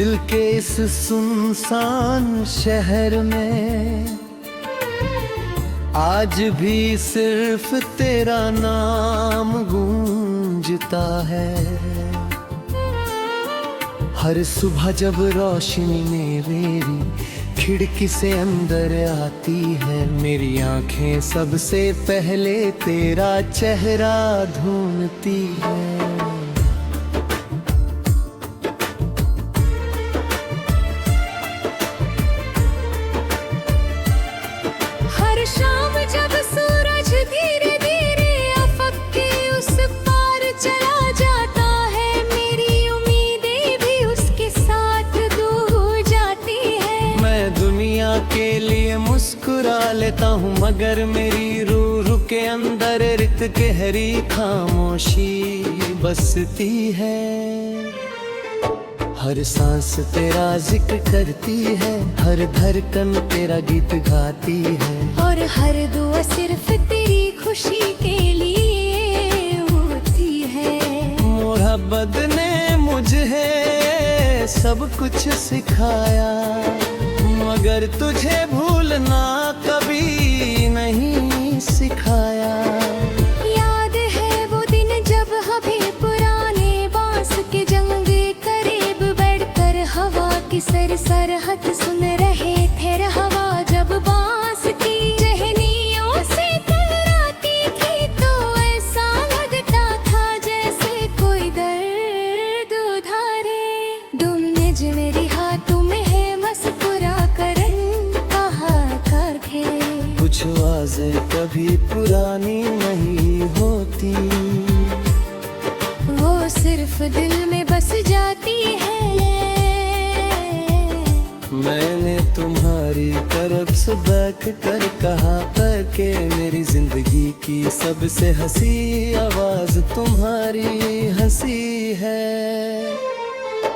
दिल के इस सुनसान शहर में आज भी सिर्फ तेरा नाम गूंजता है। हर सुबह जब रोशनी मेरी खिड़की से अंदर आती है, मेरी आंखें सबसे पहले तेरा चेहरा ढूंढती है। हर शाम जब सूरज धीरे धीरे अफक के उस पार चला जाता है, मेरी उम्मीदें भी उसके साथ दूर जाती है। मैं दुनिया के लिए मुस्कुरा लेता हूँ, मगर मेरी रूह के अंदर रित गहरी खामोशी बसती है। हर सांस तेरा जिक्र करती है, हर धड़कन तेरा गीत गाती है, और हर दुआ सिर्फ तेरी खुशी के लिए होती है। मोहब्बत ने मुझे सब कुछ सिखाया, मगर तुझे भूलना कभी नहीं सिखाया। याद है वो दिन जब हमें पुराने बांस के जंगले करीब बैठकर हवा की सरसराहट सुन रहे थे। हवा जब बांस की टहनियों से टकराती थी, तो ऐसा लगता था जैसे कोई दर्द उधारे। तुमने जो मेरे हाथों में है मुस्कुरा कर कहा करके, कुछ आवाज़ें कभी पुरानी नहीं होती, वो सिर्फ दिल में बस जाती है। मैंने तुम्हारी तरफ से बैठ कर कहा था कि मेरी जिंदगी की सबसे हंसी आवाज तुम्हारी हंसी है।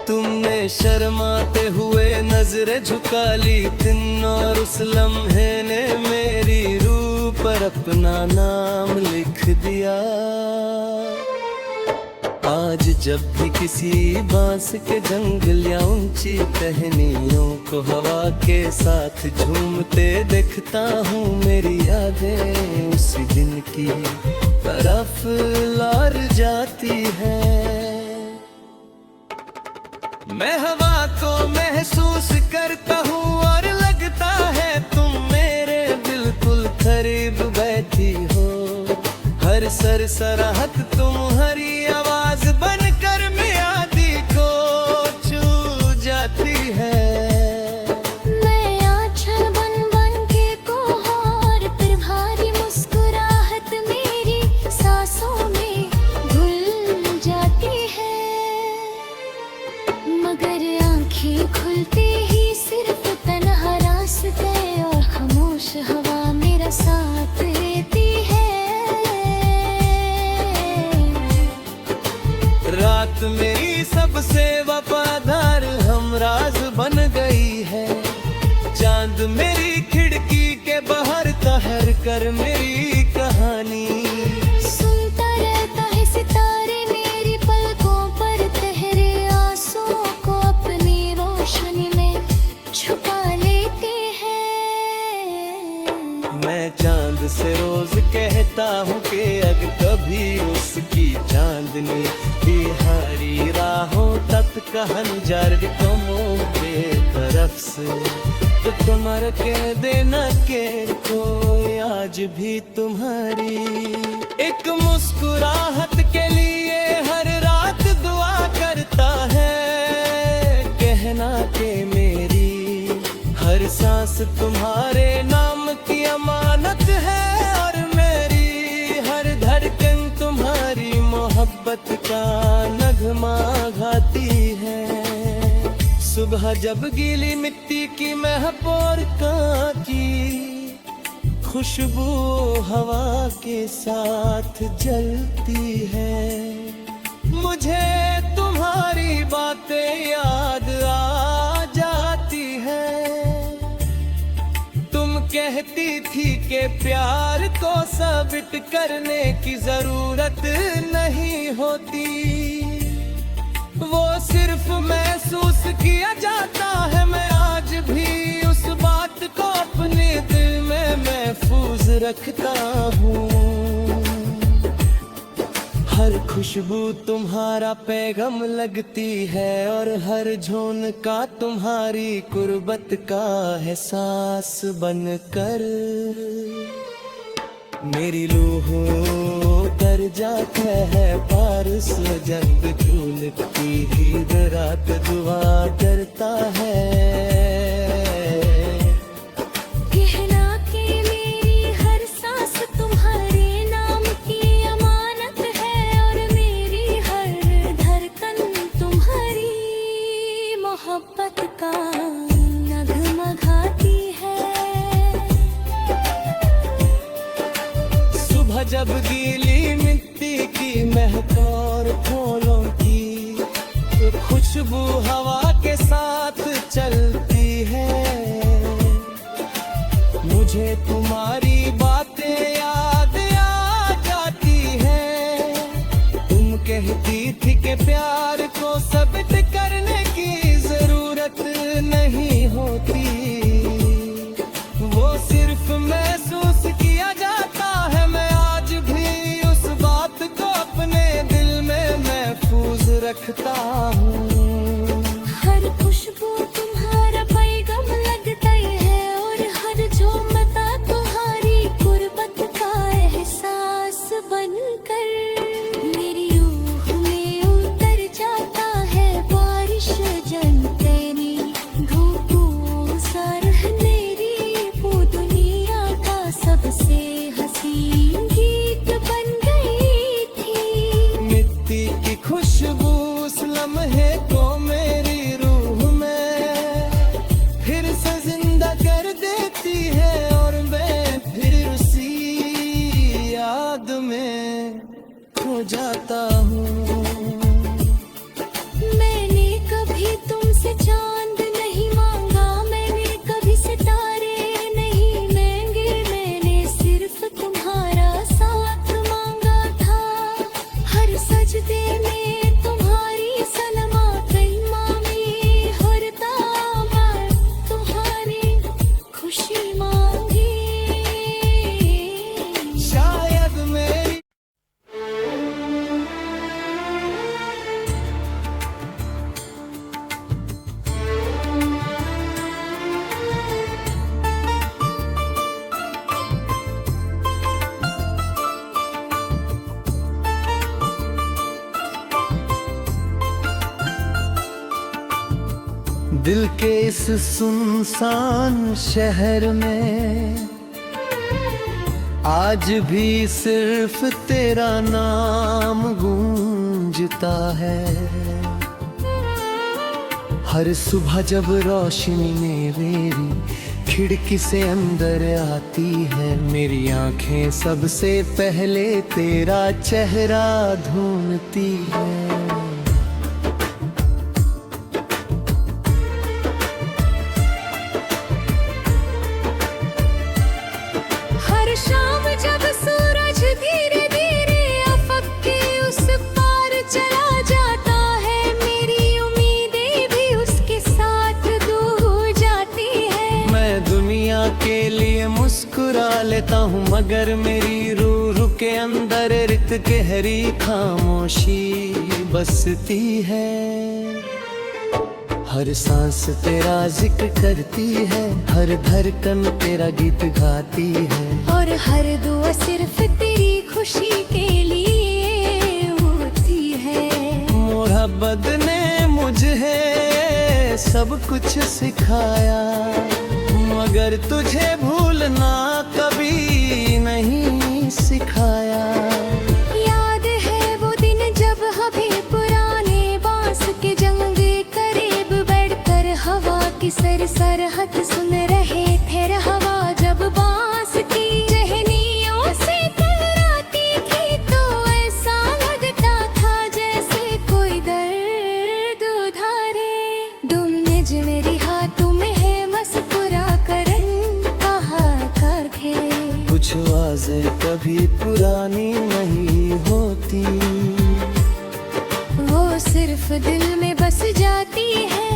तुमने शर्माते हुए नजरें झुका ली दिन, और उस लम्हे ने मेरी रूह पर अपना नाम लिख दिया। आज जब भी किसी बांस के जंगल या ऊंची टहनियों को हवा के साथ झूमते देखता हूँ, मेरी यादें उसी दिन की तरफ लौट जाती है। मैं हवा को महसूस करता हूँ और लगता है तुम मेरे बिल्कुल करीब बैठी हो। हर सरसराहट तुम्हारी आवाज बनकर मियादी को छू जाती है। मैं आंचल बन बन के कोहर, फिर भारी मुस्कुराहट मेरी सांसों में घुल जाती है। मगर आंखें खुलते ही सिर्फ तन्हा रास्ते और खामोश हवा मेरा साथ देती है। रात मेरी सबसे वफादार हमराज बन गई है। चांद मेरी खिड़की के बाहर ठहर कर मेरी कहानी सुनता रहता है सितारे, मेरी पलकों पर ठहरे आंसुओं को अपनी रोशनी में छुपा लेते हैं। मैं चांद से रोज कहता हूँ कि अगर कभी उसकी चांदनी बिहारी राहों तक कहन जार कमों के तरफ से, तो तुम्हारे के देना के कोई आज भी तुम्हारी एक मुस्कुराहट के लिए हर रात दुआ करता है। कहना के मेरी हर सांस तुम्हारे नाम की अमानत है, और मेरी हर धड़कन तुम्हारी मोहब्बत का नगमा गाती है। सुबह जब गीली मिट्टी की महपोर की खुशबू हवा के साथ जलती है, मुझे तुम्हारी बातें याद आ जाती है। तुम कहती थी कि प्यार को साबित करने की जरूरत नहीं होती, वो सिर्फ महसूस किया जाता है। मैं आज भी उस बात को अपने दिल में महफूज रखता हूँ। हर खुशबू तुम्हारा पैगाम लगती है और हर झोंका तुम्हारी कुर्बत का एहसास बनकर मेरी रूह कर जाता है पारस जब झूलती ईद रात दुआ करता है। कहना कि मेरी हर सांस तुम्हारे नाम की अमानत है और मेरी हर धड़कन तुम्हारी मोहब्बत का नगमा गाती है। सुबह जब गीली मिट्टी की महक और फूलों की खुशबू हवा के साथ चलती है, मुझे तुम्हारी बातें याद आ जाती है। तुम कहती थी कि प्यार को साबित करने की जरूरत नहीं होती, वो सिर्फ महसूस किया जाता है। मैं आज भी उस बात को अपने दिल में महफूज रखता हूँ। हर खुशबू तुम्हारा पैगाम लगता है और हर झोंका तुम्हारी गुर्बत का एहसास बनकर मेरी रूह में उतर जाता है बारिश जन तेरी धूपों सा रहनेरी वो दुनिया का सबसे हसीन गीत बन गई थी। मिट्टी की खुशबू उस लम्हे को मेरी रूह में फिर से जिंदा कर देती है और मैं फिर उसी याद में खो जाता हूँ। मैंने कभी तुमसे चांद नहीं मांगा, मैंने कभी सितारे नहीं मांगे, मैंने सिर्फ तुम्हारा साथ मांगा था। हर सजदे में तुम्हारी सलमा कलमा में हर दामन तुम्हारी खुशी मांगी। शायद मेरी दिल के इस सुनसान शहर में आज भी सिर्फ तेरा नाम गूंजता है। हर सुबह जब रोशनी मेरी खिड़की से अंदर आती है, मेरी आंखें सबसे पहले तेरा चेहरा ढूंढती है। हर शाम जब सूरज धीरे धीरे अफक के उस पार चला जाता है, मेरी उम्मीदें भी उसके साथ दूर हो जाती है। मैं दुनिया के लिए मुस्कुरा लेता हूँ मगर मेरी रूह के अंदर रित गहरी खामोशी बसती है। हर सांस तेरा जिक्र करती है, हर धड़कन तेरा गीत गाती है और हर दुआ सिर्फ तेरी खुशी के लिए होती है। मोहब्बत ने मुझे सब कुछ सिखाया मगर तुझे भूलना कभी नहीं सिखाया। याद है वो दिन जब हमें पुराने बांस के जंगले करीब बैठकर हवा की सरसराहट सुन रहे थे। हवा जब बांस की टहनियों से टकराती थी तो ऐसा लगता था जैसे कोई दर्द उधारे। तुमने जो मेरी हाथों में है मुस्कुरा कर कहा करके कुछ आवाज़ें कभी पुरानी नहीं होती, वो वो सिर्फ दिल में बस जाती है।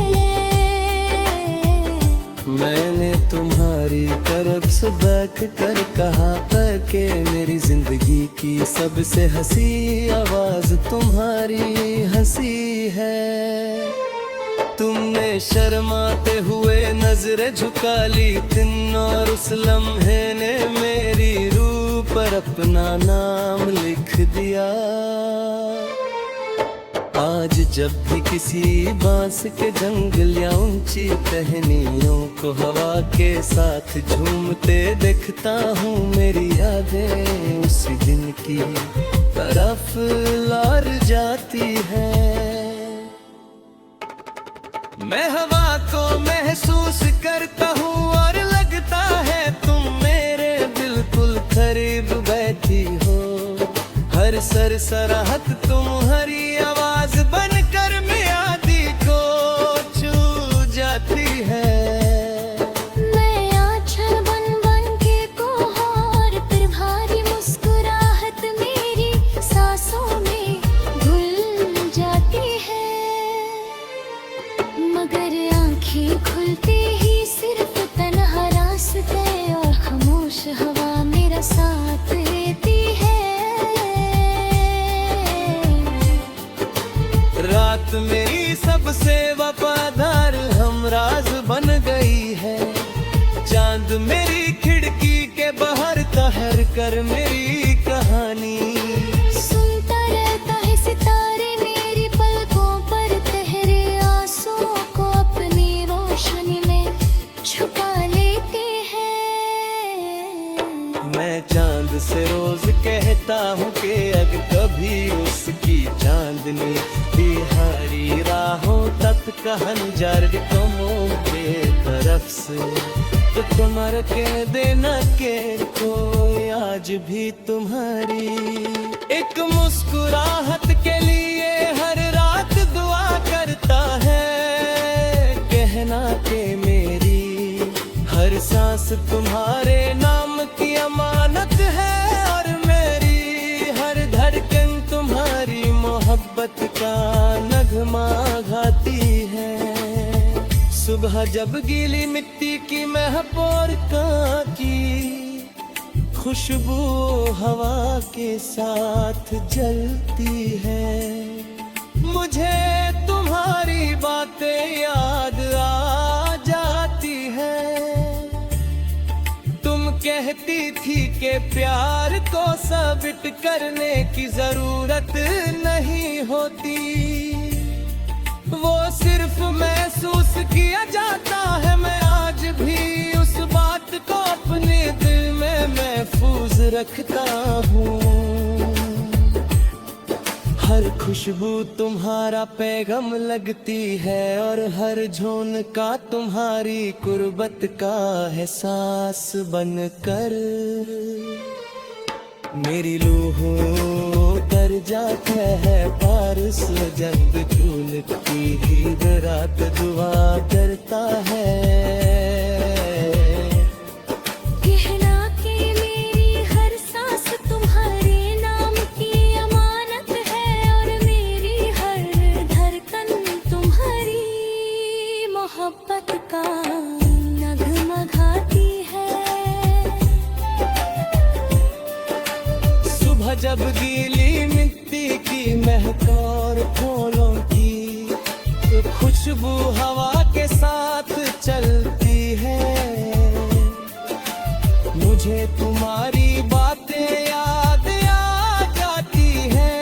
मैंने तुम्हारी तरफ से बैठ कर कहा था कि मेरी जिंदगी की सबसे हंसी आवाज तुम्हारी हंसी है। तुमने शर्माते हुए नजरें झुका ली तिन, और उस लम्हे ने मेरी रूह पर अपना नाम लिख दिया। आज जब भी किसी बांस के जंगल या ऊंची टहनियों को हवा के साथ झूमते देखता हूँ, मेरी यादें उसी दिन की तरफ लौट जाती है। मैं हवा को महसूस करता हूँ और लगता है तुम मेरे बिल्कुल करीब बैठी हो। हर सरसराहट तुम्हारी आवाज बनकर मियादी को छू जाती है। मैं आँचल बन बन के कोहर, फिर भारी मुस्कुराहट मेरी सांसों में घुल जाती है। मगर आँखें खुलते ही सिर्फ तन्हा रास्ते और खामोश हवा मेरा साथ देती है। रात मेरी सबसे वफादार हमराज बन गई है। चांद मेरी खिड़की के बाहर ठहर कर मेरी कहानी सुनता रहता है। सितारे मेरी पलकों पर ठहरे आंसुओं को अपनी रोशनी में छुपा लेते हैं। मैं चांद से रोज कहता हूँ कि अगर कभी उसकी चांदनी बिहारी राहों तक का हंजर कमों के तरफ से, तो तुम्हारे कह देना के कोई आज भी तुम्हारी एक मुस्कुराहट के लिए हर रात दुआ करता है। कहना के मेरी हर सांस तुम्हारे नाम की अमानत है, और मेरी हर धड़कन तुम्हारी मोहब्बत का नगमा गाती है। सुबह जब गीली मिट्टी की महपोर की खुशबू हवा के साथ जलती है, मुझे तुम्हारी बातें याद आ जाती है। तुम कहती थी कि प्यार को साबित करने की जरूरत नहीं होती, वो सिर्फ महसूस किया जाता है। मैं आज भी उस बात को अपने दिल में महफूज रखता हूँ। हर खुशबू तुम्हारा पैगाम लगती है, और हर झोंका तुम्हारी कुर्बत का एहसास बनकर मेरी रूह उतर जाता है पारस जब झूल की रात दुआ करता है। कहना कि मेरी हर सांस तुम्हारे नाम की अमानत है, और मेरी हर धड़कन तुम्हारी मोहब्बत का नगमा गाती है। सुबह जब गीली मिट्टी की महक और फूलों की खुशबू हवा के साथ चलती है, मुझे तुम्हारी बातें याद आ जाती है।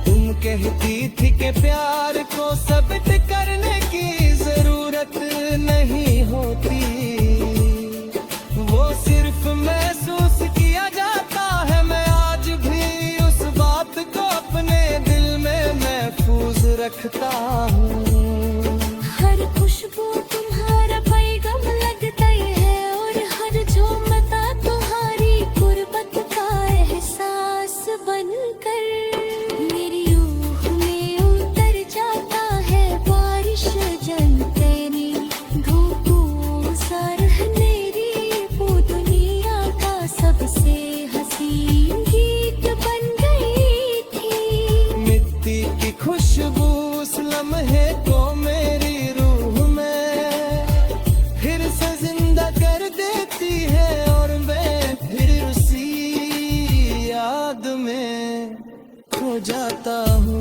तुम कहती थी कि प्यार को साबित करने की जरूरत नहीं होती, वो सिर्फ महसूस किया जाता है। मैं आज भी उस बात को अपने दिल में महफूज रखता हूँ। हर खुशबू तुम्हारा पैगाम लगता है, और हर झोंका तुम्हारी गुर्बत का एहसास बनकर मेरी रूह में उतर जाता है। बारिश जन तेरी धूपों सा रहनेरी वो दुनिया का सबसे हसीन गीत बन गई थी। मिट्टी की खुशबू जाता हूँ।